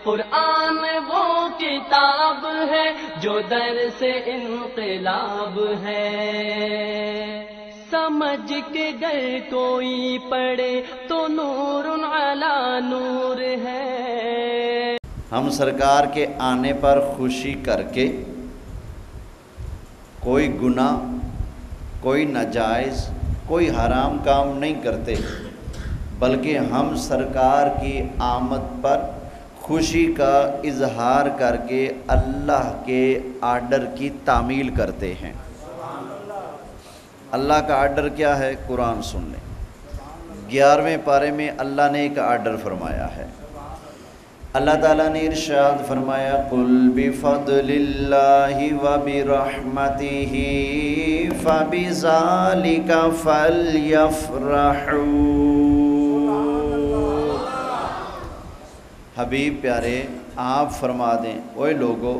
قرآن وہ کتاب ہے جو در سے انقلاب ہے، سمجھ کے گر کوئی پڑھے تو نور علی نور ہے۔ ہم سرکار کے آنے پر خوشی کر کے کوئی گناہ، کوئی ناجائز، کوئی حرام کام نہیں کرتے، بلکہ ہم سرکار کی آمد پر خوشی کا اظہار کر کے اللہ کے آرڈر کی تعمیل کرتے ہیں۔ اللہ کا آرڈر کیا ہے؟ قرآن سن لیں۔ 11ویں پارے میں اللہ نے ایک آرڈر فرمایا ہے۔ اللہ تعالیٰ نے ارشاد فرمایا قُلْ بِفَضْلِ اللَّهِ وَبِرَحْمَتِهِ فَبِذَلِكَ فَلْيَفْرَحُوا۔ حبیب پیارے آپ فرما دیں، اوے لوگو،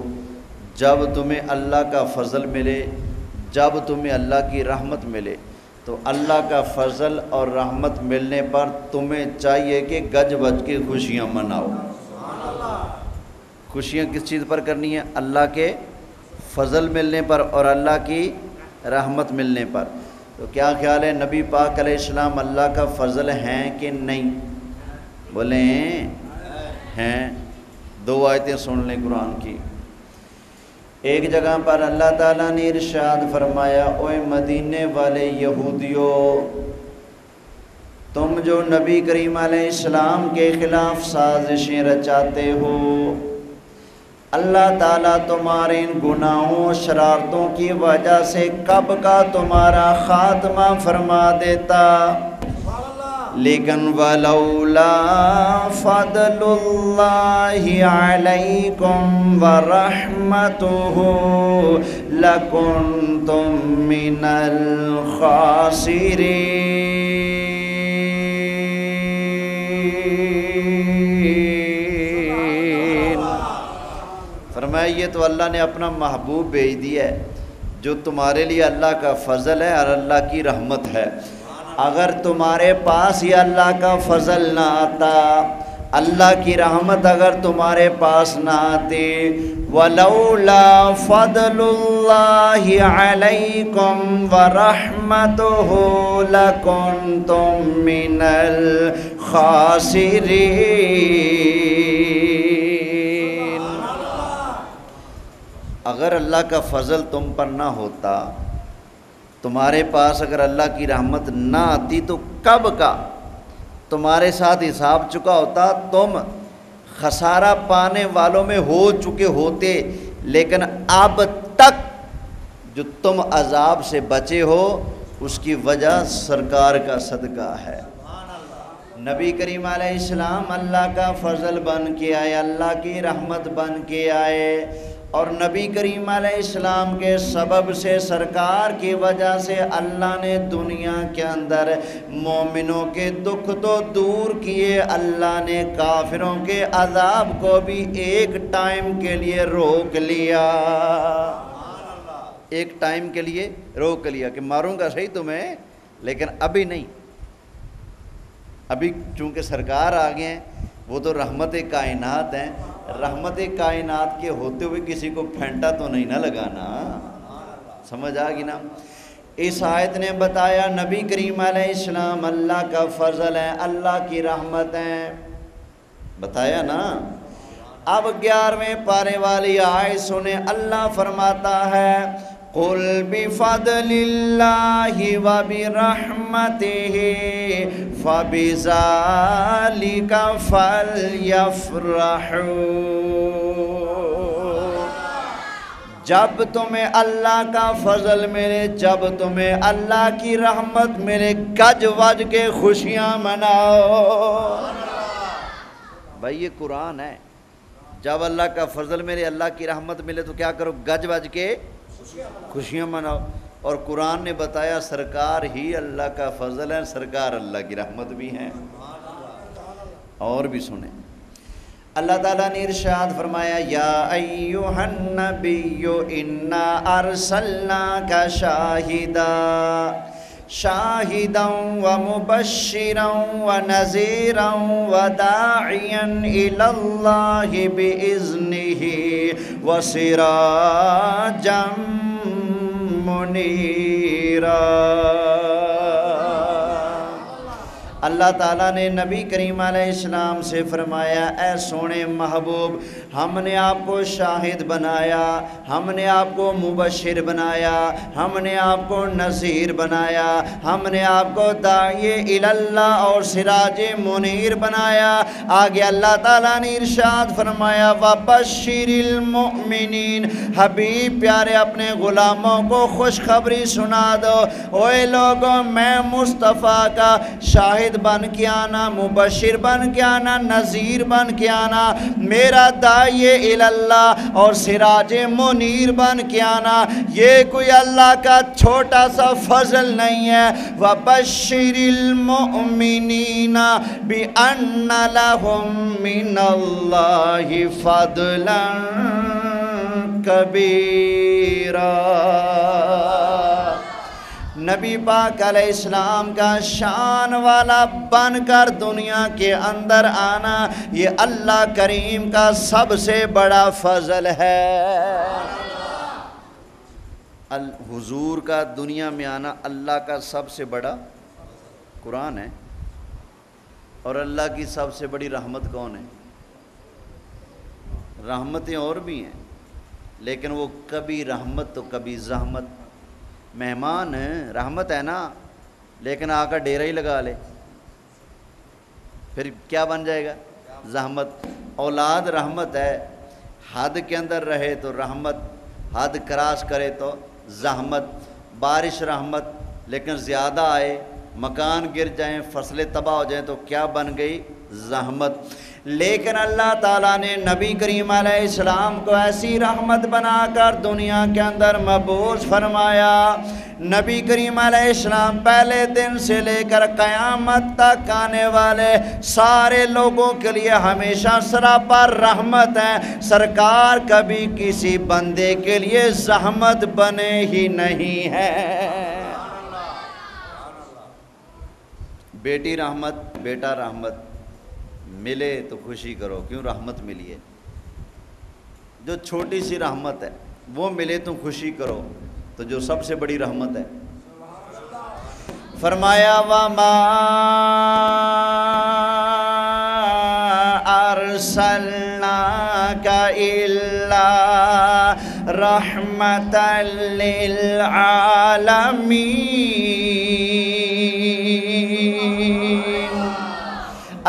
جب تمہیں اللہ کا فضل ملے، جب تمہیں اللہ کی رحمت ملے، تو اللہ کا فضل اور رحمت ملنے پر تمہیں چاہیے کہ گج بج کے خوشیاں مناؤ۔ خوشیاں کس چیز پر کرنی ہے؟ اللہ کے فضل ملنے پر اور اللہ کی رحمت ملنے پر۔ تو کیا خیال ہے نبی پاک علیہ السلام اللہ کا فضل ہیں کہ نہیں؟ بولیں ہیں۔ 2 آیتیں سن لیں قرآن کی۔ ایک جگہ پر اللہ تعالیٰ نے ارشاد فرمایا اوے مدینے والے یہودیوں، تم جو نبی کریم علیہ السلام کے خلاف سازشیں رچاتے ہو، اللہ تعالیٰ تمہارے ان گناہوں شرارتوں کی وجہ سے کب کا تمہارا خاتمہ فرما دیتا، لیکن وَلَوْلَا فَضْلُ اللَّهِ عَلَيْكُمْ وَرَحْمَتُهُ لَكُنْتُمْ مِنَ الْخَاسِرِينَ۔ فرمایا یہ تو اللہ نے اپنا محبوب بھیج دیا ہے جو تمہارے لیے اللہ کا فضل ہے اور اللہ کی رحمت ہے۔ اگر تمہارے پاس یہ اللہ کا فضل نہ آتا، اللہ کی رحمت اگر تمہارے پاس نہ آتی، وَلَوْلَا فَضْلُ اللَّهِ عَلَيْكُمْ وَرَحْمَتُهُ لَكُنْتُمْ مِنَ الْخَاسِرِينَ۔ اگر اللہ کا فضل تم پر نہ ہوتا، تمہارے پاس اگر اللہ کی رحمت نہ آتی، تو کب کا تمہارے ساتھ حساب چکا ہوتا، تم خسارہ پانے والوں میں ہو چکے ہوتے۔ لیکن اب تک جو تم عذاب سے بچے ہو اس کی وجہ سرکار کا صدقہ ہے۔ نبی کریم علیہ السلام اللہ کا فضل بن کے آئے، اللہ کی رحمت بن کے آئے، اور نبی کریم علیہ السلام کے سبب سے، سرکار کی وجہ سے اللہ نے دنیا کے اندر مومنوں کے دکھ تو دور کیے، اللہ نے کافروں کے عذاب کو بھی ایک ٹائم کے لیے روک لیا۔ ایک ٹائم کے لیے روک لیا کہ ماروں گا صحیح تمہیں، لیکن ابھی نہیں۔ ابھی چونکہ سرکار آ گئے ہیں، وہ تو رحمت کائنات ہیں، رحمت کائنات کے ہوتے ہوئے کسی کو پھینٹا تو نہیں نہ لگانا۔ سمجھ آ گئی نا؟ اس آیت نے بتایا نبی کریم علیہ السلام اللہ کا فضل ہے، اللہ کی رحمت ہے، بتایا نا۔ اب 11ویں پارے والی آیت سنیں، اللہ فرماتا ہے قُلْ بِفَضْلِ اللَّهِ وَبِرَحْمَتِهِ فَبِذَلِكَ فَلْيَفْرَحُوا۔ جب تمہیں اللہ کا فضل ملے، جب تمہیں اللہ کی رحمت ملے، گج وج کے خوشیاں مناؤ۔ بھائی یہ قرآن ہے، جب اللہ کا فضل ملے، اللہ کی رحمت ملے تو کیا کرو؟ گج وج کے خوشیاں مناؤ۔ اور قرآن نے بتایا سرکار ہی اللہ کا فضل ہے، سرکار اللہ کی رحمت بھی ہیں۔ اور بھی سنیں، اللہ تعالیٰ نے ارشاد فرمایا یا ایھا النبی انا ارسلناک شاہدا شاہدا ومبشرا ونذیرا وداعیا الی اللہ بإذنہ وسراجا منیرا۔ اللہ تعالیٰ نے نبی کریم علیہ السلام سے فرمایا اے سونے محبوب ہم نے آپ کو شاہد بنایا، ہم نے آپ کو مبشر بنایا، ہم نے آپ کو نذیر بنایا، ہم نے آپ کو داعی الی اللہ اور سراج منیر بنایا۔ آگے اللہ تعالیٰ نے ارشاد فرمایا وَبَشِّرِ الْمُؤْمِنِينَ، حبیب پیارے اپنے غلاموں کو خوشخبری سنا دو، اوے لوگوں میں مصطفیٰ کا شاہد بن کے آنا، مبشر بن کے آنا، نذیر بن کے آنا، میرا داعی الی اللہ اور سراج منیر بن کے آنا، یہ کوئی اللہ کا چھوٹا سا فضل نہیں ہے۔ وَبَشِّرِ الْمُؤْمِنِينَ بِأَنَّ لَهُم مِّنَ اللَّهِ فَضْلًا كَبِيرًا۔ نبی پاک علیہ السلام کا شان والا بن کر دنیا کے اندر آنا یہ اللہ کریم کا سب سے بڑا فضل ہے۔ حضور کا دنیا میں آنا اللہ کا سب سے بڑا قرآن ہے، اور اللہ کی سب سے بڑی رحمت کون ہے؟ رحمتیں اور بھی ہیں لیکن وہ کبھی رحمت تو کبھی زحمت۔ مہمان رحمت ہے نا، لیکن آ کر ڈیرہ ہی لگا لے پھر کیا بن جائے گا؟ زحمت۔ اولاد رحمت ہے، حد کے اندر رہے تو رحمت، حد کراس کرے تو زحمت۔ بارش رحمت، لیکن زیادہ آئے، مکان گر جائیں، فصلیں تباہ ہو جائیں تو کیا بن گئی؟ زحمت۔ لیکن اللہ تعالیٰ نے نبی کریم علیہ السلام کو ایسی رحمت بنا کر دنیا کے اندر مبعوث فرمایا۔ نبی کریم علیہ السلام پہلے دن سے لے کر قیامت تک آنے والے سارے لوگوں کے لیے ہمیشہ سراپا رحمت ہے۔ سرکار کبھی کسی بندے کے لیے زحمت بنے ہی نہیں ہے۔ بیٹی رحمت، بیٹا رحمت، ملے تو خوشی کرو، کیوں؟ رحمت ملی ہے۔ جو چھوٹی سی رحمت ہے وہ ملے تو خوشی کرو، تو جو سب سے بڑی رحمت ہے۔ فرمایا وَمَا أَرْسَلْنَاكَ إِلَّا رَحْمَةً لِّلْعَالَمِينَ۔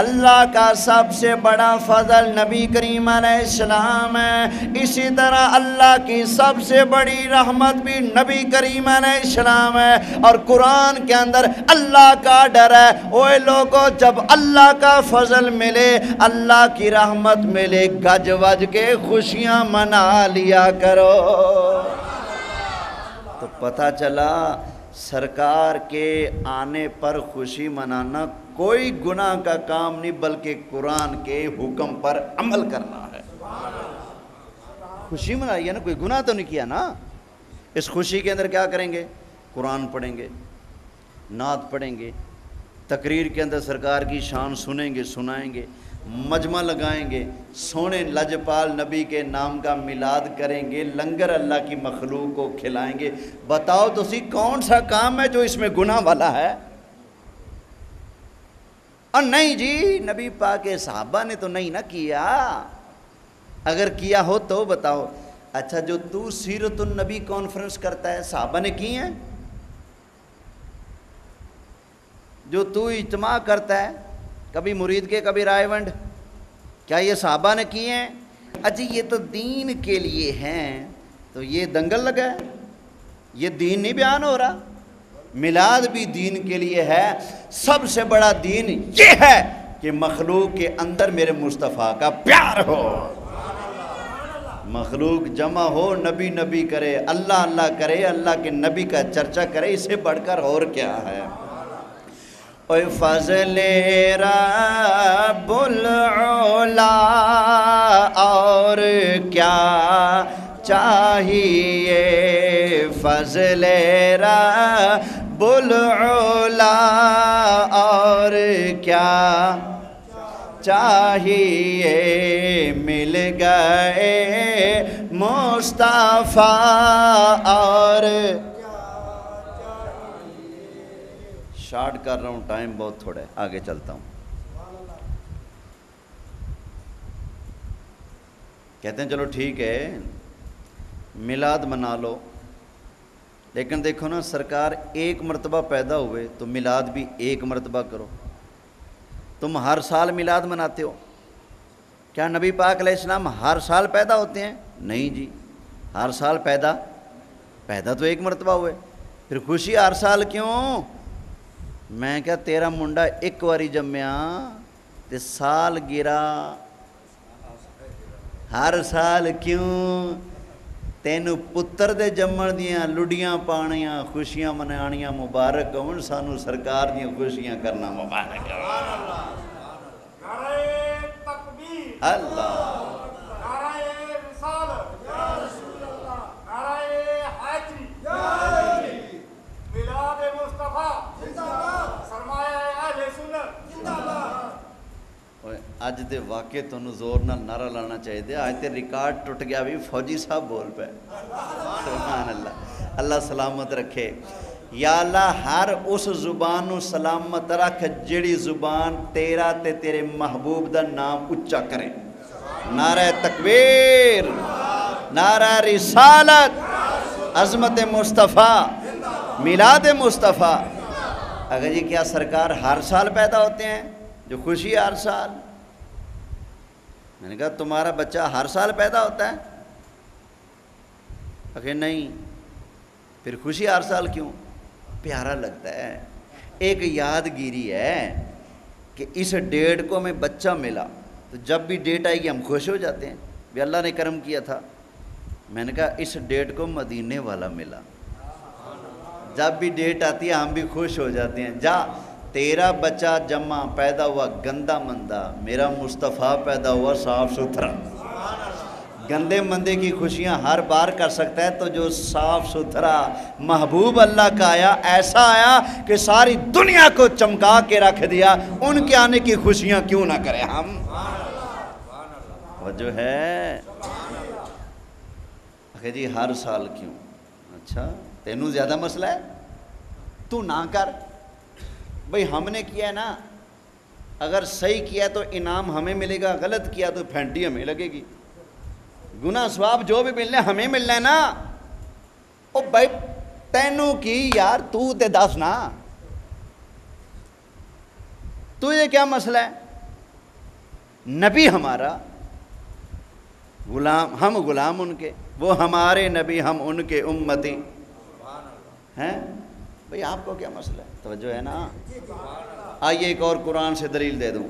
اللہ کا سب سے بڑا فضل نبی کریم علیہ السلام ہے، اسی طرح اللہ کی سب سے بڑی رحمت بھی نبی کریم علیہ السلام ہے۔ اور قرآن کے اندر اللہ کا ڈر ہے، اوے لوگوں جب اللہ کا فضل ملے، اللہ کی رحمت ملے، گج وج کے خوشیاں منا لیا کرو۔ تو پتہ چلا سرکار کے آنے پر خوشی منانا کوئی گناہ کا کام نہیں، بلکہ قرآن کے حکم پر عمل کرنا ہے۔ خوشی منائی ہے نا، کوئی گناہ تو نہیں کیا نا۔ اس خوشی کے اندر کیا کریں گے؟ قرآن پڑھیں گے، نعت پڑھیں گے، تقریر کے اندر سرکار کی شان سنیں گے، سنائیں گے، مجمع لگائیں گے، سونے لجپال نبی کے نام کا میلاد کریں گے، لنگر اللہ کی مخلوق کو کھلائیں گے۔ بتاؤ تو سی کون سا کام ہے جو اس میں گناہ والا ہے؟ اور نہیں جی نبی پاک کے صحابہ نے تو نہیں نہ کیا، اگر کیا ہو تو بتاؤ۔ اچھا جو تو سیرت النبی کانفرنس کرتا ہے صحابہ نے کی ہیں؟ جو تو اجتماع کرتا ہے کبھی مرید کے کبھی رائے ونڈ، کیا یہ صحابہ نے کیے ہیں؟ اچھا یہ تو دین کے لیے ہیں، تو یہ دنگل لگا ہے، یہ دین نہیں بیان ہو رہا۔ میلاد بھی دین کے لیے ہے۔ سب سے بڑا دین یہ ہے کہ مخلوق کے اندر میرے مصطفیٰ کا پیار ہو، مخلوق جمع ہو، نبی نبی کرے، اللہ اللہ کرے، اللہ کے نبی کا چرچا کرے، اسے بڑھ کر اور کیا ہے؟ اے فضل رب العلا اور کیا چاہیے، فضل رب العلا اور کیا چاہیے مل گئے مصطفیٰ اور شارٹ کر رہا ہوں، ٹائم بہت تھوڑا ہے، آگے چلتا ہوں۔ کہتے ہیں چلو ٹھیک ہے میلاد منا لو، لیکن دیکھو نا سرکار ایک مرتبہ پیدا ہوئے تو میلاد بھی ایک مرتبہ کرو۔ تم ہر سال میلاد مناتے ہو، کیا نبی پاک علیہ السلام ہر سال پیدا ہوتے ہیں؟ نہیں جی، ہر سال پیدا تو ایک مرتبہ ہوئے، پھر خوشی ہر سال کیوں؟ میں کیا تیرا منڈا ایک واری جمیا تے سال گرا، ہر سال کیوں؟ تینوں پتر دے جمن دیاں لڈیاں پانیاں خوشیاں منانیاں مبارک ہون، سانو سرکار دیاں خوشیاں کرنا مبارک ہون۔ نعرہ تکبیر، اللہ نعرہ رسالت، یا رسول اللہ، نعرہ حیدری، میلاد مصطفیٰ زندہ باد، سرمایہ اہل سنت زندہ باد۔ اج دے واقع تانوں زور نال نعرہ لانا چاہیے، اج تے ریکارڈ ٹوٹ گیا بھی فوجی صاحب بول پے، سبحان اللہ، اللہ سلامت رکھے یا اللہ، ہر اس زبان نو سلامت رکھ جڑی زبان تیرا تے تیرے محبوب دا نام اچا کرے۔ نعرہ تکبیر، نعرہ رسالت، عظمت مصطفیٰ، میلاد مصطفیٰ۔ اگر جی کیا سرکار ہر سال پیدا ہوتے ہیں؟ جو خوشی ہر سال؟ میں نے کہا تمہارا بچہ ہر سال پیدا ہوتا ہے؟ اگر نہیں، پھر خوشی ہر سال کیوں؟ پیارا لگتا ہے، ایک یادگیری ہے کہ اس ڈیٹ کو ہمیں بچہ ملا تو جب بھی ڈیٹ آئے گی ہم خوش ہو جاتے ہیں بھی اللہ نے کرم کیا تھا۔ میں نے کہا اس ڈیٹ کو مدینے والا ملا، جب بھی ڈیٹ آتی ہے ہم بھی خوش ہو جاتے ہیں۔ جا تیرا بچہ جمع پیدا ہوا گندا مندہ، میرا مصطفیٰ پیدا ہوا صاف ستھرا۔ گندے مندے کی خوشیاں ہر بار کر سکتا ہے، تو جو صاف ستھرا محبوب اللہ کا آیا، ایسا آیا کہ ساری دنیا کو چمکا کے رکھ دیا، ان کے آنے کی خوشیاں کیوں نہ کریں ہم؟ وہ جو ہے جی ہر سال کیوں؟ اچھا تینوں زیادہ مسئلہ ہے، تو نہ کر بھئی، ہم نے کیا ہے نا، اگر صحیح کیا تو انعام ہمیں ملے گا، غلط کیا تو پھینٹی ہمیں لگے گی، گناہ ثواب جو بھی ملنا ہے ہمیں ملنا ہے نا۔ او بھائی تینوں کی یار تو تے دس نا، تجھے کیا مسئلہ ہے؟ نبی ہمارا غلام، ہم غلام ان کے، وہ ہمارے نبی ہم ان کے امتی ہیں۔ بھئی آپ کو کیا مسئلہ ہے؟ توجہ ہے نا؟ آئیے ایک اور قرآن سے دلیل دے دوں۔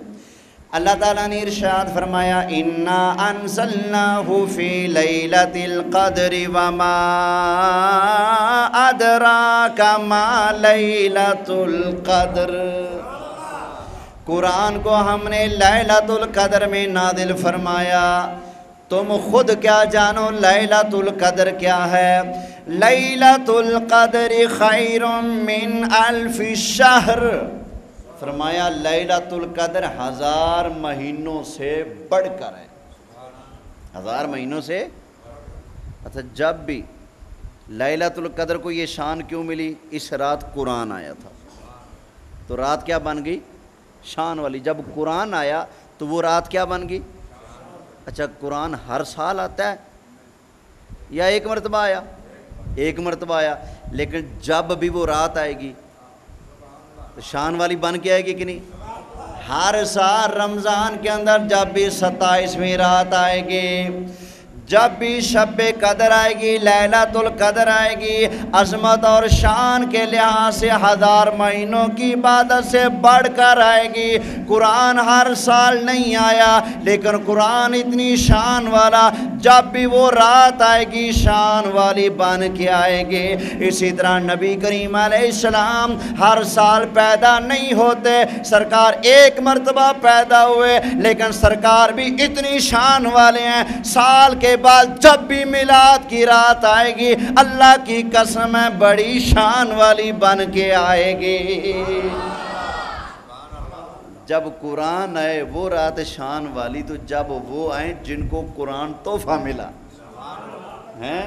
اللہ تعالیٰ نے ارشاد فرمایا اِنَّا أَنزَلْنَاهُ فِي لَيْلَةِ الْقَدْرِ وَمَا أَدْرَاكَ مَا لَيْلَةُ الْقَدْرِ۔ قرآن کو ہم نے لیلۃ القدر میں نازل فرمایا، تم خود کیا جانو لیلۃ القدر کیا ہے؟ لیلۃ القدر خیر من الف شہر، فرمایا لیلۃ القدر 1000 مہینوں سے بڑھ کر ہے، 1000 مہینوں سے۔ اچھا جب بھی لیلۃ القدر کو یہ شان کیوں ملی؟ اس رات قرآن آیا تھا، تو رات کیا بن گئی؟ شان والی۔ جب قرآن آیا تو وہ رات کیا بن گئی؟ اچھا قرآن ہر سال آتا ہے یا ایک مرتبہ آیا؟ ایک مرتبہ آیا، لیکن جب بھی وہ رات آئے گی تو شان والی بن کے آئے گی کہ نہیں؟ ہر سال رمضان کے اندر جب بھی 27ویں رات آئے گی، جب بھی شب قدر آئے گی، لیلۃ القدر آئے گی، عظمت اور شان کے لحاظ سے 1000 مہینوں کی عبادت سے بڑھ کر آئے گی۔ قرآن ہر سال نہیں آیا، لیکن قرآن اتنی شان والا جب بھی وہ رات آئے گی شان والی بن کے آئے گی۔ اسی طرح نبی کریم علیہ السلام ہر سال پیدا نہیں ہوتے، سرکار ایک مرتبہ پیدا ہوئے، لیکن سرکار بھی اتنی شان والے ہیں، سال کے بعد جب بھی میلاد کی رات آئے گی اللہ کی قسم ہے بڑی شان والی بن کے آئے گی۔ جب قرآن آئے وہ رات شان والی، تو جب وہ آئیں جن کو قرآن تحفہ ملا ہیں،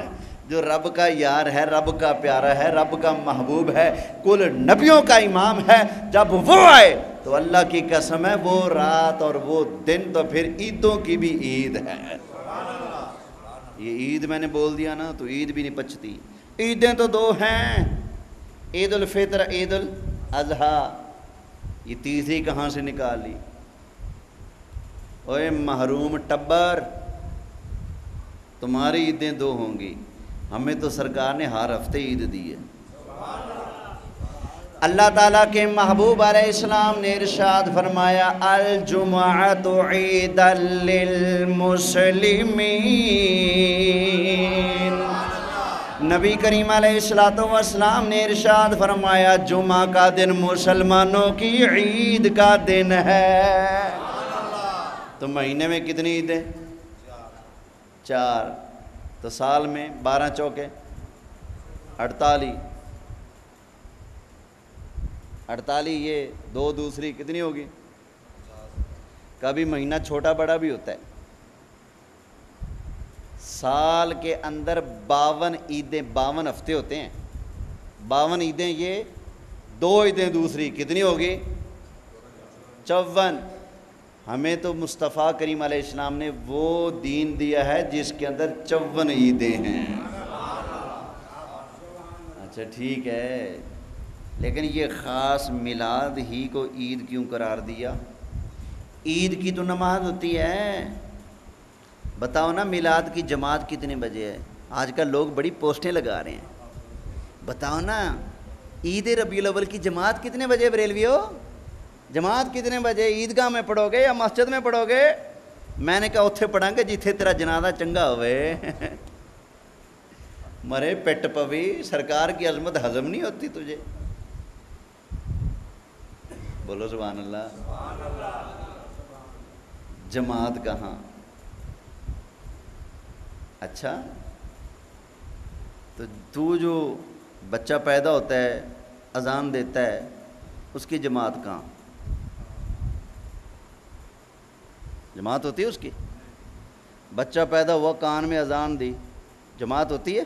جو رب کا یار ہے، رب کا پیارا ہے، رب کا محبوب ہے، کل نبیوں کا امام ہے، جب وہ آئے تو اللہ کی قسم ہے وہ رات اور وہ دن تو پھر عیدوں کی بھی عید ہے۔ یہ عید میں نے بول دیا نا تو عید بھی نہیں پچتی۔ عیدیں تو دو ہیں، عید الفطر، عید الاضحیٰ، یہ تیسری کہاں سے نکالی؟ اوے محروم ٹبر، تمہاری عیدیں دو ہوں گی، ہمیں تو سرکار نے ہر ہفتے عید دی ہے۔ اللہ تعالیٰ کے محبوب علیہ السلام نے ارشاد فرمایا الجمعۃ عید للمسلمین۔ نبی کریم علیہ السلام نے ارشاد فرمایا جمعہ کا دن مسلمانوں کی عید کا دن ہے۔ تو مہینے میں کتنی عیدیں؟ 4۔ تو سال میں 12 چوکے 48، یہ 2 دوسری کتنی ہوگی؟ کبھی مہینہ چھوٹا بڑا بھی ہوتا ہے۔ سال کے اندر 52 عیدیں، 52 ہفتے ہوتے ہیں، 52 عیدیں، یہ 2 عیدیں دوسری کتنی ہوگی؟ 54۔ ہمیں تو مصطفیٰ کریم علیہ السلام نے وہ دین دیا ہے جس کے اندر 54 عیدیں ہیں۔ اچھا ٹھیک ہے، لیکن یہ خاص میلاد ہی کو عید کیوں قرار دیا؟ عید کی تو نماز ہوتی ہے۔ بتاؤ نا میلاد کی جماعت کتنے بجے ہے؟ آج کل لوگ بڑی پوسٹیں لگا رہے ہیں، بتاؤ نا عید ربیع الاول کی جماعت کتنے بجے؟ بریلویو جماعت کتنے بجے؟ عیدگاہ میں پڑھو گے یا مسجد میں پڑھو گے؟ میں نے کہا اتھے پڑھاں گے جتھے تیرا جنازہ چنگا ہوئے۔ مرے پٹ پوی، سرکار کی عظمت ہضم نہیں ہوتی تجھے؟ بولو سبحان اللہ۔ جماعت کہاں؟ اچھا تو جو بچہ پیدا ہوتا ہے اذان دیتا ہے اس کی جماعت کہاں؟ جماعت ہوتی ہے اس کی؟ بچہ پیدا ہوا کان میں اذان دی، جماعت ہوتی ہے؟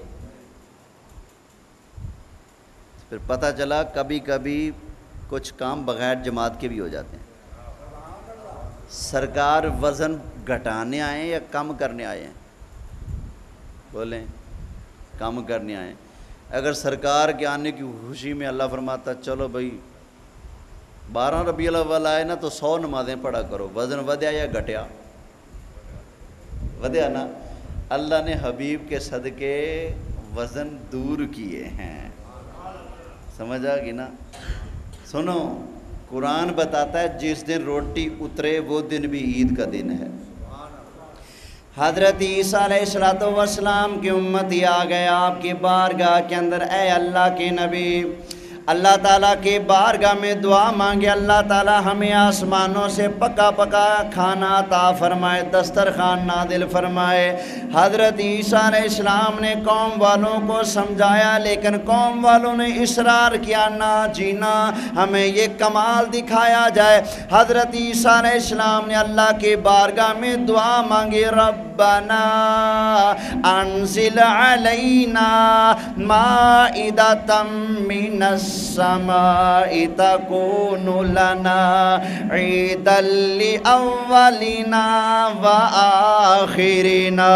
پھر پتہ چلا کبھی کبھی کچھ کام بغیر جماعت کے بھی ہو جاتے ہیں۔ سرکار وزن گھٹانے آئے یا کم کرنے آئے ہیں؟ بولیں، کم کرنے آئے ہیں۔ اگر سرکار کے آنے کی خوشی میں اللہ فرماتا چلو بھائی 12 ربیع الاول آئے نا تو 100 نمازیں پڑھا کرو، وزن ودیا یا گھٹیا؟ ودیا نا۔ اللہ نے حبیب کے صدقے وزن دور کیے ہیں، سمجھ آ گئی نا؟ سنو، قرآن بتاتا ہے جس دن روٹی اترے وہ دن بھی عید کا دن ہے۔ حضرت عیسیٰ علیہ السلام کی امتی آ گئے آپ کی بارگاہ کے اندر، اے اللہ کے نبی، اللہ تعالیٰ کی بارگاہ میں دعا مانگے اللہ تعالیٰ ہمیں آسمانوں سے پکا پکا کھانا عطا فرمائے، دسترخوان نازل فرمائے۔ حضرت عیسیٰ علیہ السلام نے قوم والوں کو سمجھایا، لیکن قوم والوں نے اصرار کیا نہ جینا، ہمیں یہ کمال دکھایا جائے۔ حضرت عیسیٰ علیہ السلام نے اللہ کی بارگاہ میں دعا مانگی، ربنا انزل علینا مائدۃ من السماء تکون لنا عیدا لأولنا وآخرنا۔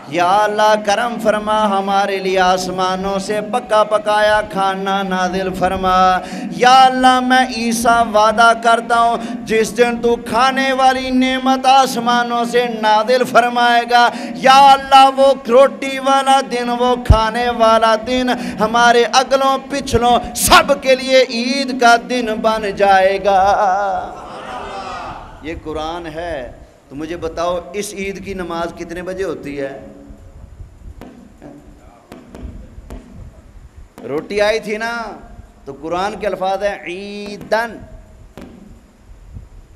یا اللہ کرم فرما، ہمارے لیے آسمانوں سے پکا پکایا کھانا نازل فرما۔ یا اللہ میں عیسیٰ وعدہ کرتا ہوں جس دن تو کھانے والی نعمت آسمانوں سے نازل فرمائے گا، یا اللہ وہ روٹی والا دن، وہ کھانے والا دن ہمارے اگلوں پچھلوں سب کے لیے عید کا دن بن جائے گا۔ یہ قرآن ہے، تو مجھے بتاؤ اس عید کی نماز کتنے بجے ہوتی ہے؟ روٹی آئی تھی نا، تو قرآن کے الفاظ ہیں عیدن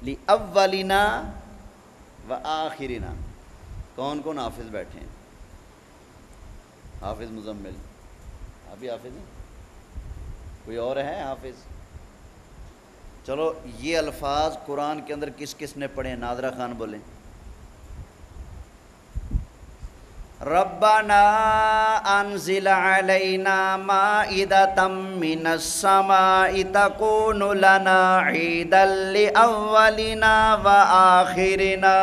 لِأَوَّلِنَا وَآخِرِنَا۔ کون کون حافظ بیٹھے ہیں؟ حافظ مزمل، آپ بھی حافظ ہیں؟ کوئی اور ہے حافظ؟ چلو یہ الفاظ قرآن کے اندر کس کس نے پڑھے ہیں؟ نادرہ خان بولیں۔ ربنا انزل علینا مائدۃ من السماء تکون لنا عیدا لأولنا وآخرنا۔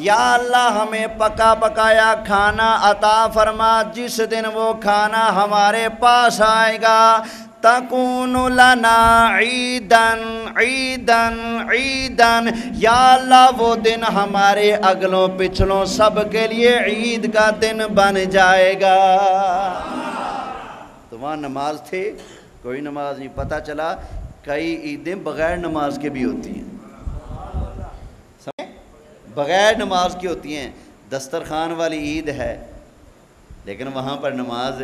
یا اللہ ہمیں پکا پکایا کھانا عطا فرما، جس دن وہ کھانا ہمارے پاس آئے گا تکون لنا عیدن عیدن عیدن، یا اللہ وہ دن ہمارے اگلوں پچھلوں سب کے لیے عید کا دن بن جائے گا۔ تو وہاں نماز تھے؟ کوئی نماز نہیں۔ پتہ چلا کئی عیدیں بغیر نماز کے بھی ہوتی ہیں، بغیر نماز کی ہوتی ہیں۔ دسترخوان والی عید ہے لیکن وہاں پر نماز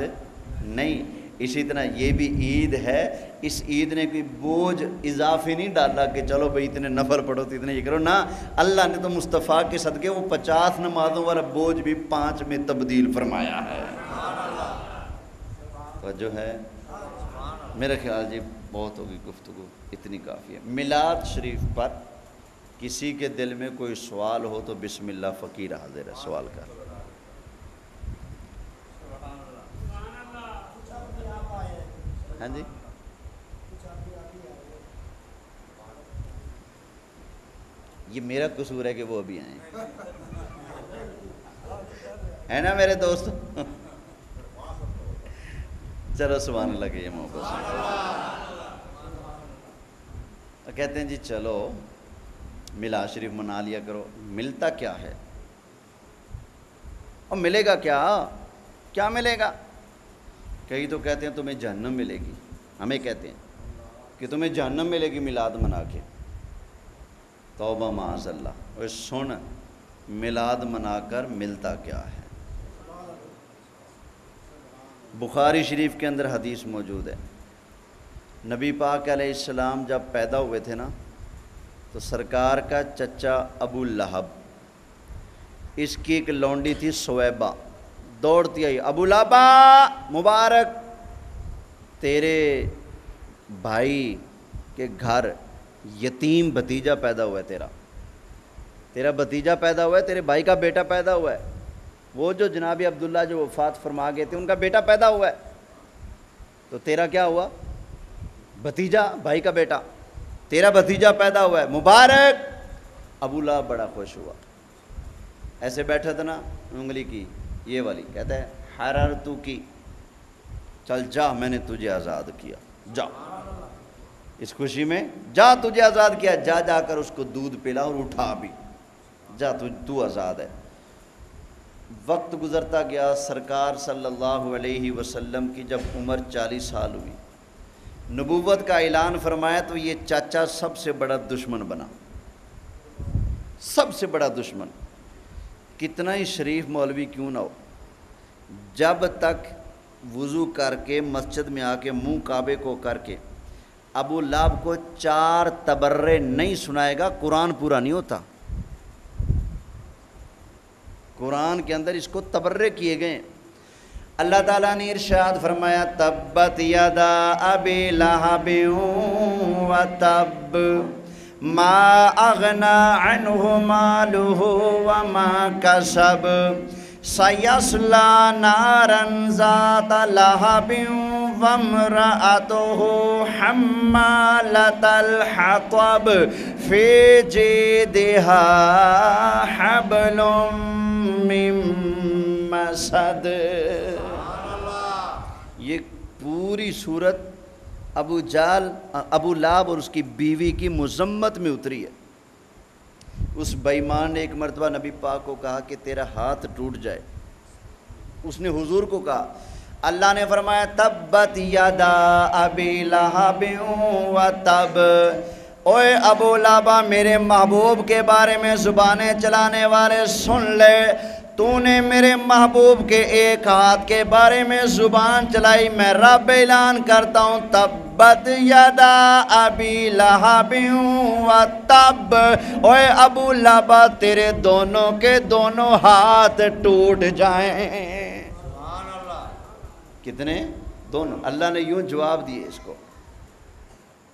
نہیں۔ اسی طرح یہ بھی عید ہے، اس عید نے کوئی بوجھ اضافی نہیں ڈالا کہ چلو بھئی اتنے نفل پڑھو تو اتنے یہ کرو، نہ، اللہ نے تو مصطفیٰ کے صدقے وہ 50 نمازوں والا بوجھ بھی 5 میں تبدیل فرمایا ہے۔ تو جو ہے میرا خیال جی بہت ہوگی گفتگو، اتنی کافی ہے۔ میلاد شریف پر کسی کے دل میں کوئی سوال ہو تو بسم اللہ، فقیر حاضر ہے سوال کر۔ ہاں جی، یہ میرا قصور ہے کہ وہ ابھی آئیں، ہے نا میرے دوست؟ چلو سبحان اللہ کے یہ محبت سے کہتے ہیں جی چلو میلاد شریف منا لیا کرو۔ ملتا کیا ہے اور ملے گا کیا؟ کیا ملے گا؟ کئی تو کہتے ہیں تمہیں جہنم ملے گی، ہمیں کہتے ہیں کہ تمہیں جہنم ملے گی میلاد منا کے۔ توبہ معاذ اللہ۔ اور سن، میلاد منا کر ملتا کیا ہے؟ بخاری شریف کے اندر حدیث موجود ہے، نبی پاک علیہ السلام جب پیدا ہوئے تھے نا تو سرکار کا چچا ابو لہب، اس کی ایک لونڈی تھی سویبہ، دوڑتی آئی، ابو لہبا مبارک، تیرے بھائی کے گھر یتیم بھتیجا پیدا ہوا ہے، تیرا بھتیجا پیدا ہوا ہے، تیرے بھائی کا بیٹا پیدا ہوا ہے، وہ جو جناب عبداللہ جو وفات فرما گئے تھے ان کا بیٹا پیدا ہوا ہے، تو تیرا کیا ہوا؟ بھتیجا، بھائی کا بیٹا، تیرا بھتیجا پیدا ہوا ہے، مبارک۔ ابو لہب بڑا خوش ہوا، ایسے بیٹھا تھا نا، انگلی کی یہ والی، کہتا ہے حررتو کی، چل جا میں نے تجھے آزاد کیا، جا، اس خوشی میں جا تجھے آزاد کیا، جا جا کر اس کو دودھ پلا اور اٹھا بھی، جا تو آزاد ہے۔ وقت گزرتا گیا، سرکار صلی اللہ علیہ وسلم کی جب عمر 40 سال ہوئی، نبوت کا اعلان فرمایا تو یہ چاچا سب سے بڑا دشمن بنا، سب سے بڑا دشمن۔ کتنا ہی شریف مولوی کیوں نہ ہو، جب تک وضو کر کے مسجد میں آ کے منہ کعبے کو کر کے ابو لہب کو 4 تبرے نہیں سنائے گا، قرآن پورا نہیں ہوتا۔ قرآن کے اندر اس کو تبرے کیے گئے۔ اللہ تعالیٰ نے ارشاد فرمایا تبت یدا ابی لہب وتب ما اغنی عنہ مالہ وما کسب سیصلی نارا ذات لہب وامرأتہ حمالۃ الحطب فی جیدہا حبل من مسد۔ یہ پوری صورت ابو لہب اور اس کی بیوی کی مذمت میں اتری ہے۔ اس بے ایمان نے ایک مرتبہ نبی پاک کو کہا کہ تیرا ہاتھ ٹوٹ جائے، اس نے حضور کو کہا، اللہ نے فرمایا تبت یدا ابی لہب وتب، اوے ابو لابا میرے محبوب کے بارے میں زبانیں چلانے والے سن لے، تو نے میرے محبوب کے ایک ہاتھ کے بارے میں زبان چلائی، میں رب اعلان کرتا ہوں تبت یدا ابی لہب و تب، اوے ابو لہب تیرے دونوں کے دونوں ہاتھ ٹوٹ جائیں۔ سبحان اللہ۔ کتنے؟ دونوں۔ اللہ نے یوں جواب دیے اس کو،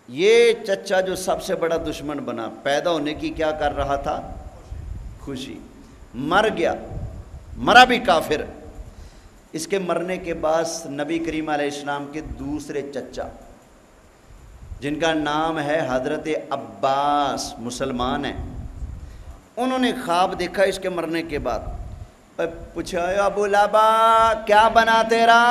یہ چچا جو سب سے بڑا دشمن بنا، پیدا ہونے کی کیا کر رہا تھا؟ خوشی، مر گیا، مرا بھی کافر۔ اس کے مرنے کے بعد نبی کریم علیہ السلام کے دوسرے چچا جن کا نام ہے حضرت عباس، مسلمان ہیں، انہوں نے خواب دیکھا اس کے مرنے کے بعد۔ پوچھا ابو لابا کیا بنا تیرا؟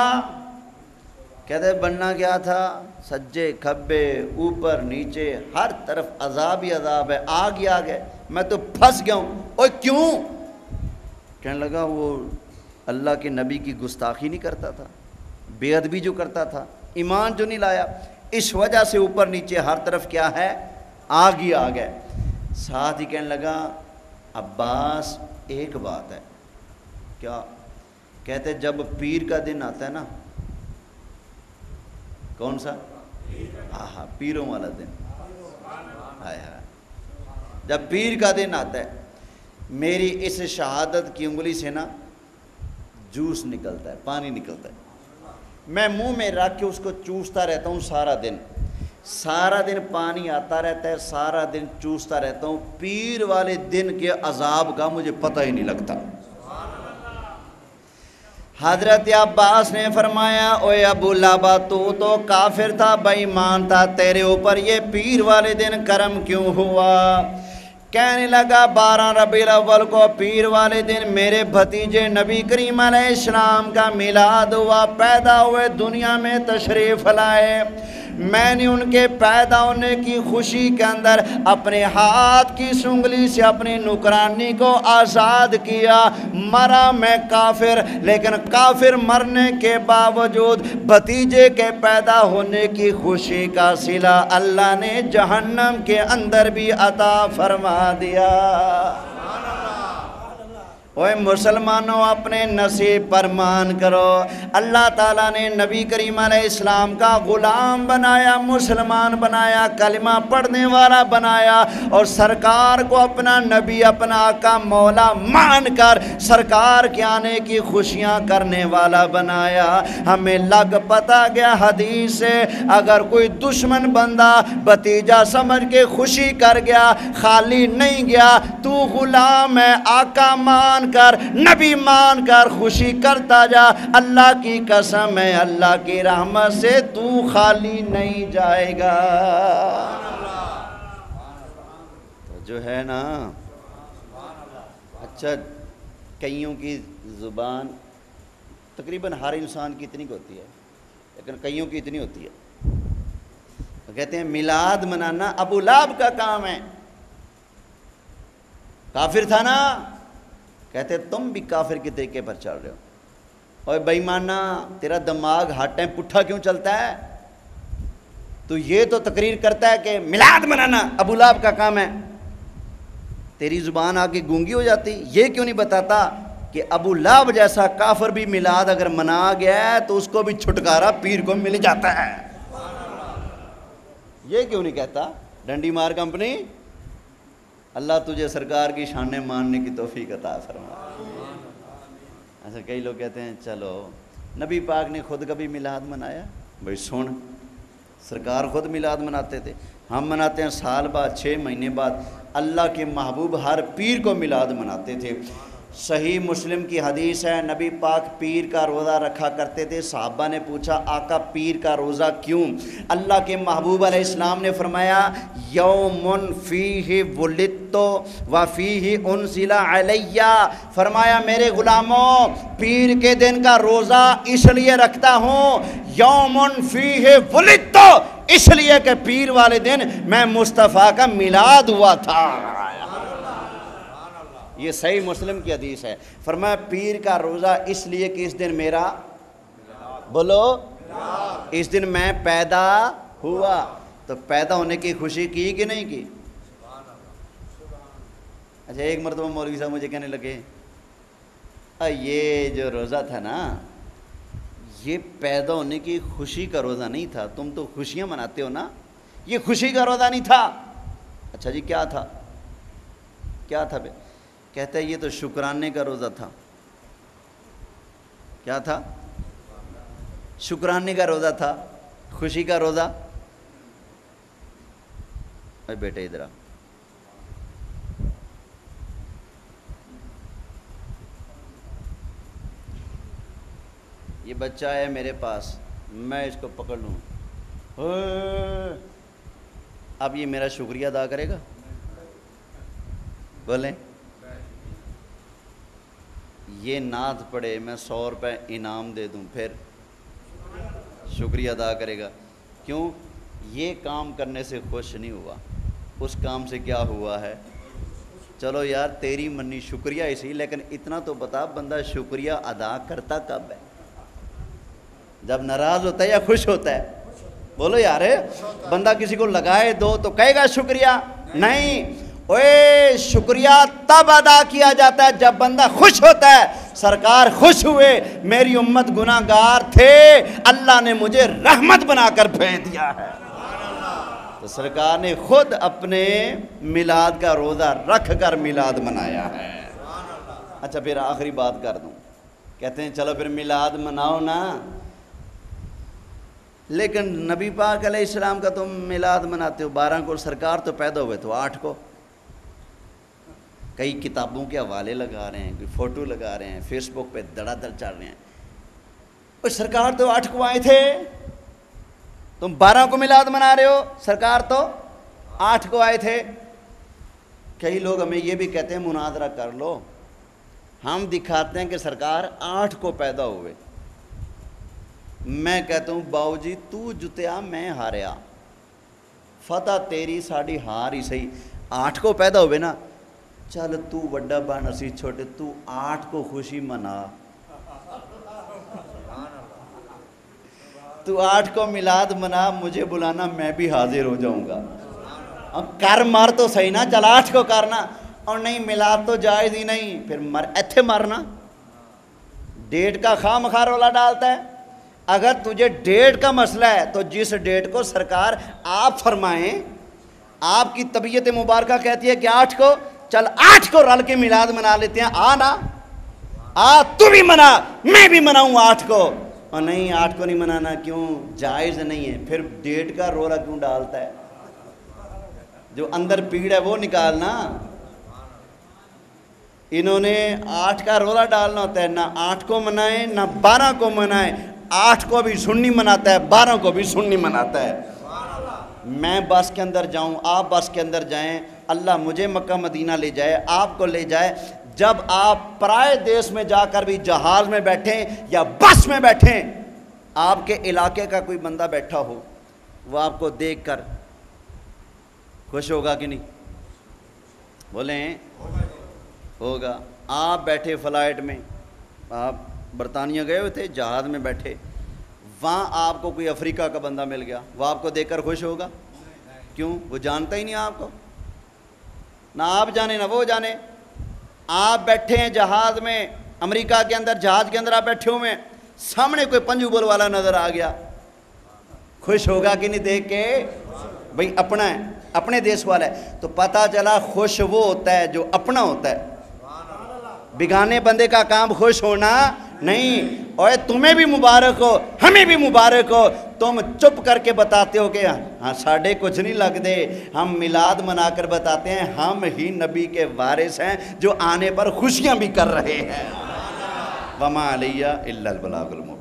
کہتے بننا کیا تھا؟ سجے کھبے اوپر نیچے ہر طرف عذاب ہی عذاب ہے، آگ ہی آگ ہے، میں تو پھنس گیا ہوں۔ اوہ کیوں؟ کہنے لگا وہ اللہ کے نبی کی گستاخی نہیں کرتا تھا، بے ادبی جو کرتا تھا، ایمان جو نہیں لایا، اس وجہ سے اوپر نیچے ہر طرف کیا ہے؟ آگ ہی آگ ہے۔ ساتھ ہی کہنے لگا عباس ایک بات ہے۔ کیا؟ کہتے جب پیر کا دن آتا ہے نا، کون سا؟ آہا، پیروں والا دن، ہائے ہائے، جب پیر کا دن آتا ہے میری اس شہادت کی انگلی سے نا جوس نکلتا ہے، پانی نکلتا ہے، میں منہ میں رکھ کے اس کو چوستا رہتا ہوں سارا دن پانی آتا رہتا ہے، سارا دن چوستا رہتا ہوں، پیر والے دن کے عذاب کا مجھے پتہ ہی نہیں لگتا۔ حضرت عباس نے فرمایا اوے ابو لابا تو کافر تھا، بے ایمان تھا، تیرے اوپر یہ پیر والے دن کرم کیوں ہوا؟ کہنے لگا 12 ربیع الاول کو پیر والے دن میرے بھتیجے نبی کریم علیہ السلام کا میلاد ہوا، پیدا ہوئے، دنیا میں تشریف لائے، میں نے ان کے پیدا ہونے کی خوشی کے اندر اپنے ہاتھ کی سنگلی سے اپنی نکرانی کو آزاد کیا، مرا میں کافر، لیکن کافر مرنے کے باوجود بھتیجے کے پیدا ہونے کی خوشی کا صلہ اللہ نے جہنم کے اندر بھی عطا فرما دیا۔ اوے مسلمانوں اپنے نصیب پر مان کرو، اللہ تعالیٰ نے نبی کریم علیہ السلام کا غلام بنایا، مسلمان بنایا، کلمہ پڑھنے والا بنایا، اور سرکار کو اپنا نبی، اپنا آقا، مولا مان کر سرکار کے آنے کی خوشیاں کرنے والا بنایا۔ ہمیں لگ پتہ گیا حدیث سے، اگر کوئی دشمن بندہ بھتیجا سمجھ کے خوشی کر گیا، خالی نہیں گیا، تو غلام ہے، آقا مان کر، نبی مان کر خوشی کرتا جا، اللہ کی قسم ہے اللہ کی رحمت سے تو خالی نہیں جائے گا۔ تو جو ہے نا، اچھا کئیوں کی زبان تقریباً ہر انسان کی اتنی ہوتی ہے، لیکن کئیوں کی اتنی ہوتی ہے، تو کہتے ہیں میلاد منانا ابو لہب کا کام ہے، کافر تھا نا، کہتے تم بھی کافر کے طریقے پر چل رہے ہو، اور بے ایمانہ تیرا دماغ ہر ٹائم پٹھا کیوں چلتا ہے؟ تو یہ تو تقریر کرتا ہے کہ میلاد منانا ابو لہب کا کام ہے، تیری زبان آ کے گونگی ہو جاتی، یہ کیوں نہیں بتاتا کہ ابو لہب جیسا کافر بھی میلاد اگر منا گیا ہے تو اس کو بھی چھٹکارا پیر کو مل جاتا ہے؟ یہ کیوں نہیں کہتا؟ ڈنڈی مار کمپنی، اللہ تجھے سرکار کی شانیں ماننے کی توفیق عطا فرما۔ ایسا کئی لوگ کہتے ہیں چلو نبی پاک نے خود کبھی میلاد منایا؟ بھائی سن، سرکار خود میلاد مناتے تھے، ہم مناتے ہیں سال بعد، 6 مہینے بعد، اللہ کے محبوب ہر پیر کو میلاد مناتے تھے۔ صحیح مسلم کی حدیث ہے، نبی پاک پیر کا روزہ رکھا کرتے تھے، صحابہ نے پوچھا آقا پیر کا روزہ کیوں؟ اللہ کے محبوب علیہ السلام نے فرمایا یوم فیہ ولدت و فیہ انزل علی، فرمایا میرے غلاموں پیر کے دن کا روزہ اس لیے رکھتا ہوں، یوم فیہ ولدت، اس لیے کہ پیر والے دن میں مصطفیٰ کا میلاد ہوا تھا۔ یہ صحیح مسلم کی حدیث ہے، فرمایا پیر کا روزہ اس لیے کہ اس دن میرا، بولو، اس دن میں پیدا ہوا۔ تو تو پیدا ہونے کی خوشی کی کہ نہیں کی؟ اچھا ایک مرتبہ مولوی صاحب مجھے کہنے لگے یہ جو روزہ تھا نا یہ پیدا ہونے کی خوشی کا روزہ نہیں تھا، تم تو خوشیاں مناتے ہو نا، یہ خوشی کا روزہ نہیں تھا۔ اچھا جی کیا تھا؟ کیا تھا بے؟ کہتا ہے یہ تو شکرانے کا روزہ تھا۔ کیا تھا؟ شکرانے کا روزہ تھا، خوشی کا روزہ۔ اے بیٹے ادھر آ، یہ بچہ ہے میرے پاس، میں اس کو پکڑ لوں، اب یہ میرا شکریہ ادا کرے گا؟ بولیں یہ نعت پڑھے میں 100 روپے انعام دے دوں پھر شکریہ ادا کرے گا؟ کیوں؟ یہ کام کرنے سے خوش نہیں ہوا، اس کام سے کیا ہوا ہے؟ چلو یار تیری منی شکریہ اسی، لیکن اتنا تو بتا بندہ شکریہ ادا کرتا کب ہے؟ جب ناراض ہوتا ہے یا خوش ہوتا ہے؟ بولو یار، بندہ کسی کو لگائے دو تو کہے گا شکریہ؟ نہیں، اوے شکریہ تب ادا کیا جاتا ہے جب بندہ خوش ہوتا ہے۔ سرکار خوش ہوئے، میری امت گناہ گار تھے، اللہ نے مجھے رحمت بنا کر بھیج دیا ہے۔ تو سرکار نے خود اپنے میلاد کا روزہ رکھ کر میلاد منایا ہے۔ اچھا پھر آخری بات کر دوں، کہتے ہیں چلو پھر میلاد مناؤ نا، لیکن نبی پاک علیہ السلام کا تم میلاد مناتے ہو 12 کو، سرکار تو پیدا ہوئے تو 8 کو۔ کئی کتابوں کے حوالے لگا رہے ہیں، کوئی فوٹو لگا رہے ہیں، فیس بک پہ دڑا دڑ چڑھ رہے ہیں، اور سرکار تو 8 کو آئے تھے، تم 12 کو میلاد منا رہے ہو، سرکار تو 8 کو آئے تھے۔ کئی لوگ ہمیں یہ بھی کہتے ہیں مناظرہ کر لو، ہم دکھاتے ہیں کہ سرکار 8 کو پیدا ہوئے، میں کہتا ہوں باؤ جی تو جتیا میں ہاریا، فتح تیری ساڑی ہار ہی صحیح، 8 کو پیدا ہوئے نا، چل تو وڈا بن اسی چھوٹے، تو 8 کو خوشی منا، تو 8 کو میلاد منا، مجھے بلانا میں بھی حاضر ہو جاؤں گا۔ اب کر مار تو صحیح نا، چل 8 کو کرنا، اور نہیں میلاد تو جائز ہی نہیں، پھر مر ایتھے مرنا، ڈیٹ کا خواہ مخواہ رولا ڈالتا ہے۔ اگر تجھے ڈیٹ کا مسئلہ ہے تو جس ڈیٹ کو سرکار آپ فرمائیں، آپ کی طبیعت مبارکہ کہتی ہے کہ 8 کو، چل 8 کو رل کے میلاد منا لیتے ہیں، آنا آ، تو بھی منا میں بھی مناؤں 8 کو، اور نہیں 8 کو نہیں منانا، کیوں؟ جائز نہیں ہے۔ پھر ڈیٹ کا رولا کیوں ڈالتا ہے؟ جو اندر پیڑ ہے وہ نکالنا، انہوں نے 8 کا رولا ڈالنا ہوتا ہے، نہ 8 کو منائیں نہ 12 کو منائیں، 8 کو بھی سنی مناتا ہے، 12 کو بھی سنی مناتا ہے۔ میں بس کے اندر جاؤں، آپ بس کے اندر جائیں، اللہ مجھے مکہ مدینہ لے جائے، آپ کو لے جائے، جب آپ پرائے دیش میں جا کر بھی جہاز میں بیٹھیں یا بس میں بیٹھیں، آپ کے علاقے کا کوئی بندہ بیٹھا ہو، وہ آپ کو دیکھ کر خوش ہوگا کہ نہیں؟ بولیں ہوگا۔ آپ بیٹھے فلائٹ میں، آپ برطانیہ گئے ہوئے تھے، جہاز میں بیٹھے، وہاں آپ کو کوئی افریقہ کا بندہ مل گیا، وہ آپ کو دیکھ کر خوش ہوگا؟ کیوں؟ وہ جانتا ہی نہیں آپ کو، نہ آپ جانے نہ وہ جانے۔ آپ بیٹھے ہیں جہاز میں، امریکہ کے اندر جہاز کے اندر آپ بیٹھے ہوئے ہیں، سامنے کوئی پنجو بول والا نظر آ گیا، خوش ہوگا کہ نہیں دیکھ کے؟ بھئی اپنا ہے، اپنے دیش والا ہے، تو پتہ چلا خوش وہ ہوتا ہے جو اپنا ہوتا ہے، بیگانے بندے کا کام خوش ہونا نہیں۔ اور تمہیں بھی مبارک ہو، ہمیں بھی مبارک ہو، تم چپ کر کے بتاتے ہو کہ ہاں ساڑھے کچھ نہیں لگ دے، ہم میلاد منا کر بتاتے ہیں ہم ہی نبی کے وارث ہیں جو آنے پر خوشیاں بھی کر رہے ہیں۔ وما علیہ الا البلاغ المبین۔